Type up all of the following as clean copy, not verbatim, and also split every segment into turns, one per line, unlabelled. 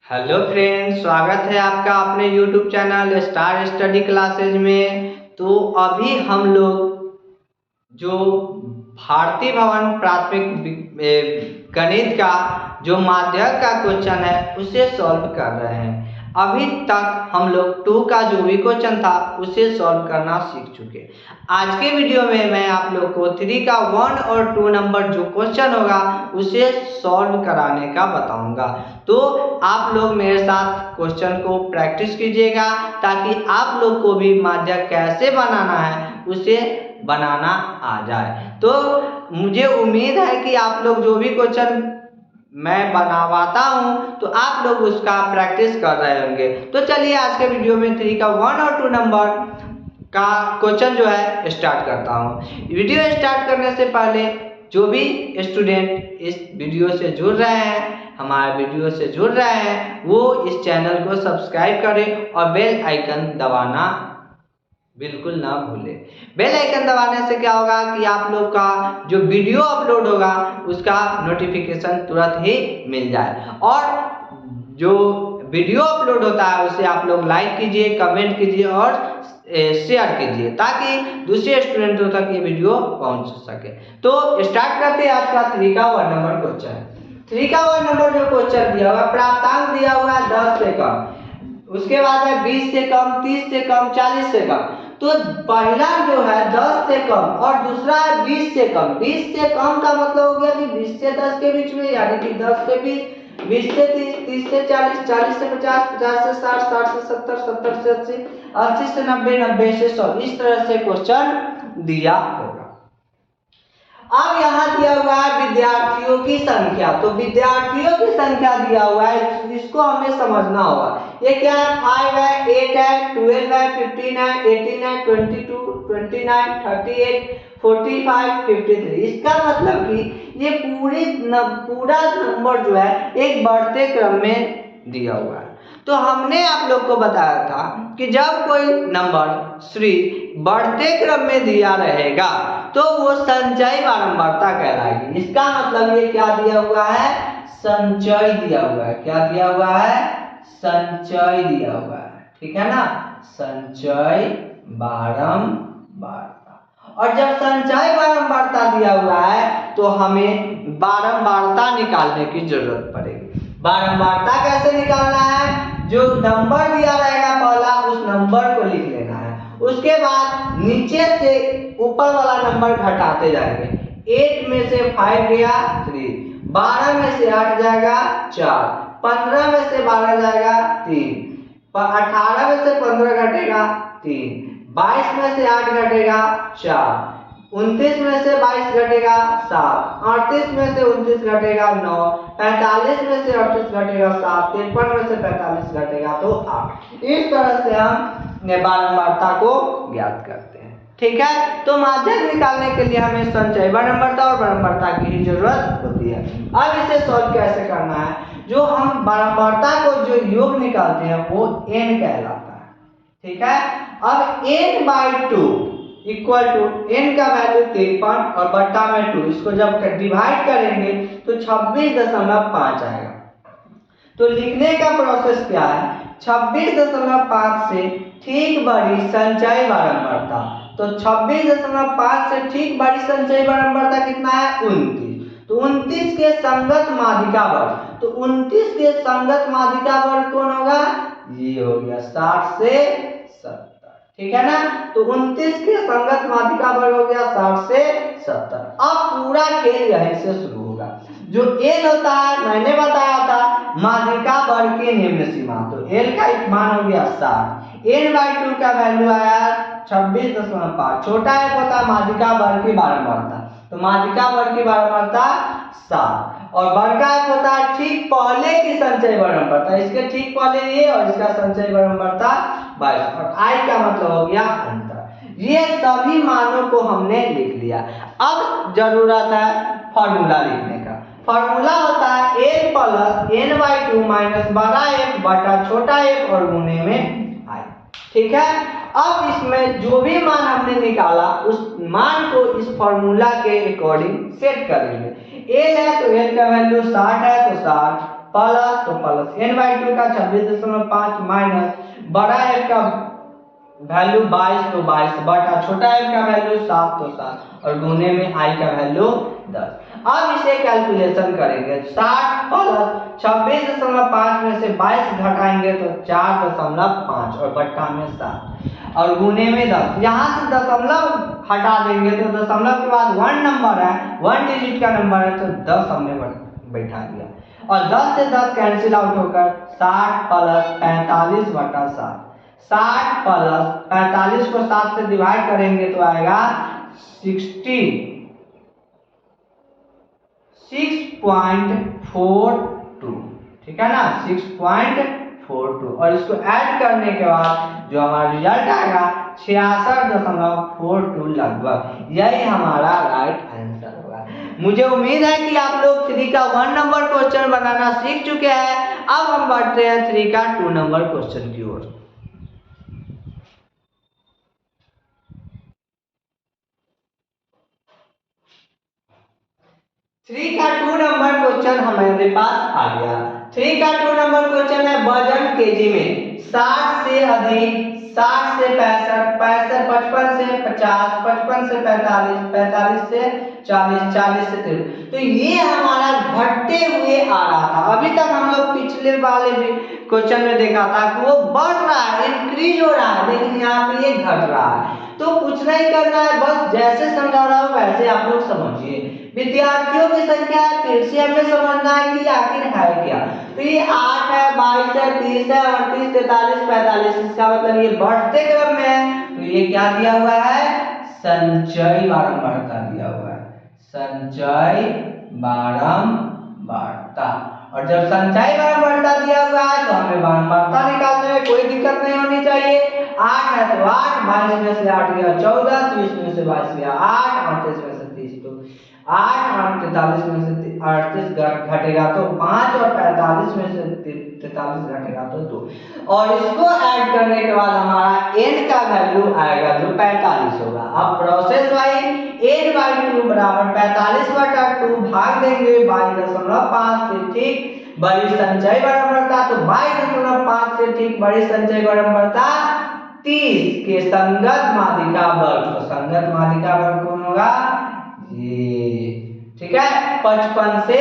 Hello friends, स्वागत है आपका अपने YouTube channel star study classes में। तो अभी हम लोग जो भारतीय भवन प्राथमिक गणित का जो माध्यक का क्वेश्चन है उसे सॉल्व कर रहे हैं। अभी तक हम लोग 2 का जो भी क्वेश्चन था उसे सॉल्व करना सीख चुके। आज के वीडियो में मैं आप लोग को 3 का 1 और 2 नंबर जो क्वेश्चन होगा उसे सॉल्व कराने का बताऊंगा। तो आप लोग मेरे साथ क्वेश्चन को प्रैक्टिस कीजिएगा ताकि आप लोग को भी माध्यक कैसे बनाना है उसे बनाना आ जाए। तो मुझे उम्मीद है कि आप लोग जो भी क्वेश्चन मैं बनावाता हूं तो आप लोग उसका प्रैक्टिस कर रहे होंगे। तो चलिए आज के वीडियो में 3 का 1 और 2 नंबर का क्वेश्चन जो है स्टार्ट करता हूं। वीडियो स्टार्ट करने से पहले जो भी स्टूडेंट इस वीडियो से जुड़ रहे हैं, हमारे वीडियो से जुड़ रहे हैं, वो इस चैनल को सब्सक्राइब करें और बेल आइकन दबाना बिल्कुल ना भूलें। बेल आइकन दबाने से क्या होगा कि आप लोग का जो वीडियो अपलोड होगा उसका नोटिफिकेशन तुरंत ही मिल जाए और जो वीडियो अपलोड होता है उसे आप लोग लाइक कीजिए, कमेंट कीजिए और शेयर कीजिए ताकि दूसरे स्टूडेंटों तक ये वीडियो पहुंच सके। तो स्टार्ट करते हैं आज का 3 का 1 नंबर क्वेश्चन। 3 का 1 नंबर जो क्वेश्चन दिया हुआ, प्राप्तांक दिया हुआ है 10 से कम, उसके बाद है 20 से कम, 30 से कम, 40 से कम। तो पहला जो है 10 से कम और दूसरा है 20 से कम। 20 से कम का मतलब हो गया कि 20 से 10 के बीच में, यानी कि 10 से 20, 20 से 30, 30 से 40, 40 से 50, 50 से 60, 60 से 70, 70 से 80, 80 से 90, 90 से 100। इस तरह से क्वेश्चन दिया होगा। अब यहाँ दिया हुआ है विद्यार्थियों की संख्या। तो विद्यार्थियों की संख्या दिया हुआ है, इसको हमें समझना होगा। ये क्या है? 5 है, 8 है, 12 है, 15 है, 18 है, 22, 29, 38, 45, 53। इसका मतलब कि ये पूरा नंबर जो है एक बढ़ते क्रम में दिया हुआ है। तो हमने आप लोग को बताया था कि जब कोई नंबर श्री बढ़ते क्रम में दिया रहेगा तो वो संचयी बारंबारता कहलाएगी। इसका मतलब ये क्या दिया हुआ है? संचय दिया हुआ है। क्या दिया हुआ है? संचय दिया हुआ है। ठीक है ना? संचय बारंबारता। और जब संचय बारंबारता दिया हुआ है तो हमें बारंबारता निकालने की जरूरत पड़ेगी। बारंबारता कैसे निकालना है? जो नंबर दिया रहेगा पहला, उस नंबर को लिख लेना है। उसके बाद नीचे से ऊपर वाला नंबर घटाते जाएंगे। 8 में से 5 गया 3, 12 में से 8 जाएगा 4, 15 में से 12 जाएगा 3, 18 में से 15 घटेगा 3, 22 में से 8 घटेगा 4, 29 में से 22 घटेगा 7, 38 में से 29 घटेगा 9, 45 में से 38 घटेगा 7, 53 में से 45 घटेगा तो 8। इस तरह से हम बारंबारता को ज्ञात करते हैं। ठीक है? तो माध्यक निकालने के लिए हमें संचयी बारंबारता और बारंबारता की ही जरूरत होती है। अब इसे सॉल्व कैसे करना है? जो हम बारंबारता को जो योग निकालते हैं वो n कहलाता है। ठीक है? अब n/2 इक्वल टू n का वैल्यू 53 और बट्टा में 2, इसको जब डिवाइड करेंगे तो 26.5 आएगा। तो लिखने का प्रोसेस क्या है? 26.5 से ठीक बड़ी संचयी बारंबारता। तो 26.5 से ठीक बड़ी संचयी बारंबारता कितना है? 29। तो 29 के संगत माध्यिका वर्ग। तो 29 के संगत माध्यिका वर्ग कौन होगा? ये हो गया 60 से 70। ठीक है ना? तो 29 के संगत माध्यिका वर्ग हो गया 60 से 70। अब पूरा खेल यहीं से शुरू होगा। जो l होता है मैंने बताया था माध्यिका वर्ग की निम्न सीमा। तो l का मान हो गया 60। n/2 का वैल्यू आया 26.5। छोटा f होता है माध्यिका वर्ग की बारंबारता। तो माध्यिका वर्ग की बारंबारता 7 और बड़का f होता है ठीक पहले की संचयी बारंबारता। इसके ठीक पहले ये और इसका संचयी बारंबारता 22 और i का मतलब हो गया अंतर। ये सभी मानों को हमने लिख लिया। अब जरूरत है फॉर्मूला लिखने का। फॉर्मूला होता है n प्लस n/2 माइनस बड़ा f बटा छोटा f और गुणे में i। ठीक है? अब इसमें जो भी मान हमने निकाला उस मान को इस फॉर्मूला के अकॉर्डिंग सेट करेंगे। l है तो l का वैल्यू 60 है तो 60, प्लस, तो प्लस n/2 का 26.5 माइनस बड़ा f का वैल्यू 22 तो 22 बटा छोटा f का वैल्यू 7 तो 7 और गुने में i का वैल्यू 10। अब इसे कैलकुलेशन करेंगे 60 प्लस 26.5 में से 22 घटाएंगे तो 4.5 और बट्टा में 7 और गुने में 10। यहाँ से दशमलव हटा देंगे तो दशमलव के बाद 1 नंबर है, 1 डिजिट का नंबर है तो 10 हमने बैठा दिया और 10 से 10 कैंसिल आउट होकर 60 प्लस 45 बटा 7। 60 प्लस 45 को 7 से डिवाइड करेंगे तो आएगा 6.42, ठीक है ना, 6.42 और इसको ऐड करने के बाद जो हमारा रिजल्ट आएगा 66.42 लगभग, यही हमारा राइट आंसर होगा। मुझे उम्मीद है कि आप लोग 3 का 1 नंबर क्वेश्चन बनाना सीख चुके हैं। अब हम बढ़ते हैं 3 का 2 नंबर क्वेश्चन की ओर। 3 का 2 नंबर क्वेश्चन हमारे पास आ गया। 3 का 2 नंबर क्वेश्चन है वजन केजी में 60 से अधिक, 60 से 65, 55 से 50, 55 से 45, 45 से 40, 40 से 30। तो ये हमारा घटते हुए आ रहा था। अभी तक हम लोग पिछले वाले क्वेश्चन में देखा था कि वो बढ़ रहा है, इंक्रीज हो रहा है, लेकिन यहाँ पे ये घट रहा है। तो कुछ नहीं करना है, बस जैसे समझा रहा हूँ वैसे आप लोग समझिए। विद्यार्थियों की संख्या फिर से हमें समझना है कि आखिर है क्या। तो ये 8 है, 22 है, 30 है, 38, 43, 45, इसका मतलब ये बढ़ते क्रम में है। तो ये क्या दिया हुआ है, संचयी बारंबारता दिया हुआ है, संचयी बारंबारता। और जब संचयी बारंबारता दिया हुआ है तो हमें बारंबारता निकालने में कोई दिक्कत नहीं होनी चाहिए। 8 है तो 8, 22 में से 8 गया 14, 30 में से 22 गया 8, 38 में से 30 तो 8, 43 में से 38 घटेगा तो 5 और 45 में से 43 घटेगा तो 2 और इसको ऐड करने के बाद हमारा n का वैल्यू आएगा जो 45 होगा। अब प्रोसेस वाइज n/2 बराबर 45/2 भाग देंगे 22.5 से ठीक बड़ी संचयी बारंबारता, तो 22.5 से ठीक बड़ी संचयी बारंबारता 30 के संगत माध्यिका वर्ग। तो संगत माध्यिका वर्ग कौन होगा, ये, ठीक है, 55 से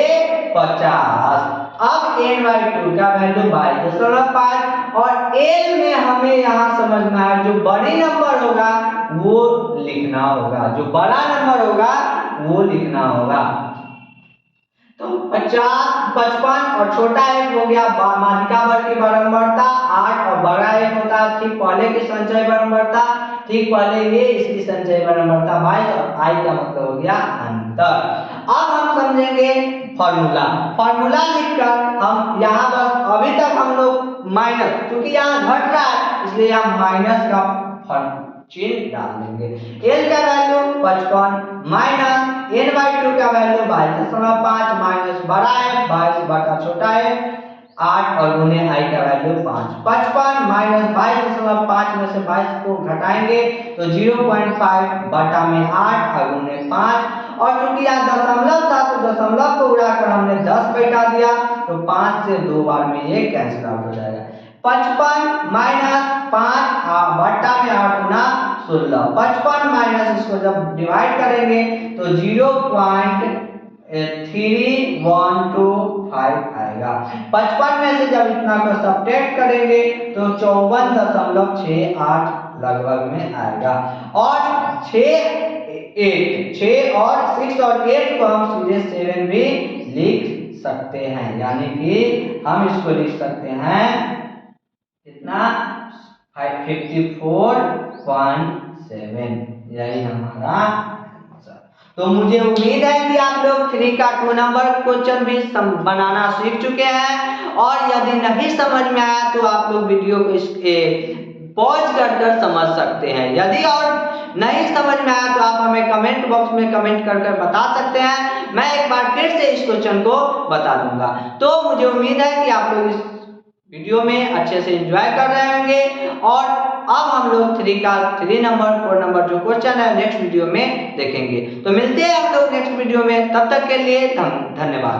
50। अब n/2 का वैल्यू 22.5 और l में हमें यहाँ समझना है जो बड़ी नंबर होगा वो लिखना होगा, जो बड़ा नंबर होगा वो लिखना होगा। तो 50, 55 और छोटा एक हो गया माध्यिका वर्ग की बारंबारता 8 और बड़ा एक होता है ठीक पहले की संचयी बारंबारता, ठीक पहले ये इसकी संचयी बारंबारता 22 और i का मतलब हो गया अंतर। अब हम समझेंगे फॉर्मूला। फॉर्मूला लिखकर हम यहाँ बस अभी तक हम लोग माइनस, क्योंकि यहाँ घट रहा है इसलिए यहाँ माइनस का चिन्ह डाल देंगे। l का वैल्यू 55 माइनस n/2 का वैल्यू 22.5 माइनस बड़ा है 22 बटा छोटा है 8 और गुने i का वैल्यू 5। 55 माइनस 22.5 में से 22 को घटाएंगे तो 0.5 बटा में 8 और गुने 5 और चूंकि यहाँ दशमलव था तो दशमलव को उड़ाकर हमने 10 बैठा दिया तो 5 से 2 बार में ये कैंसिल आउट हो जाएगा। 55 माइनस 5 बट्टा में 8 गुना 16, 55 माइनस इसको जब डिवाइड करेंगे तो 0.3125 आएगा। 55 में से जब इतना को सब्ट्रैक्ट करेंगे तो 54.68 लगभग में आएगा और 6 और 6 और 8 को हम सीधे 7 भी लिख सकते हैं, यानी कि हम इसको लिख सकते हैं कितना 54.7, यही हमारा आंसर। तो मुझे उम्मीद है कि आप लोग 3 का 2 नंबर क्वेश्चन भी बनाना सीख चुके हैं और यदि नहीं समझ में आया तो आप लोग वीडियो को पॉज कर समझ सकते हैं। यदि और नहीं समझ में आया तो आप हमें कमेंट बॉक्स में कमेंट कर बता सकते हैं, मैं एक बार फिर से इस क्वेश्चन को बता दूंगा। तो मुझे उम्मीद है कि आप लोग इस वीडियो में अच्छे से एंजॉय कर रहे होंगे और अब हम लोग 3 का 3 नंबर 4 नंबर जो क्वेश्चन है नेक्स्ट वीडियो में देखेंगे। तो मिलते हैं हम लोग नेक्स्ट वीडियो में, तब तक के लिए धन्यवाद।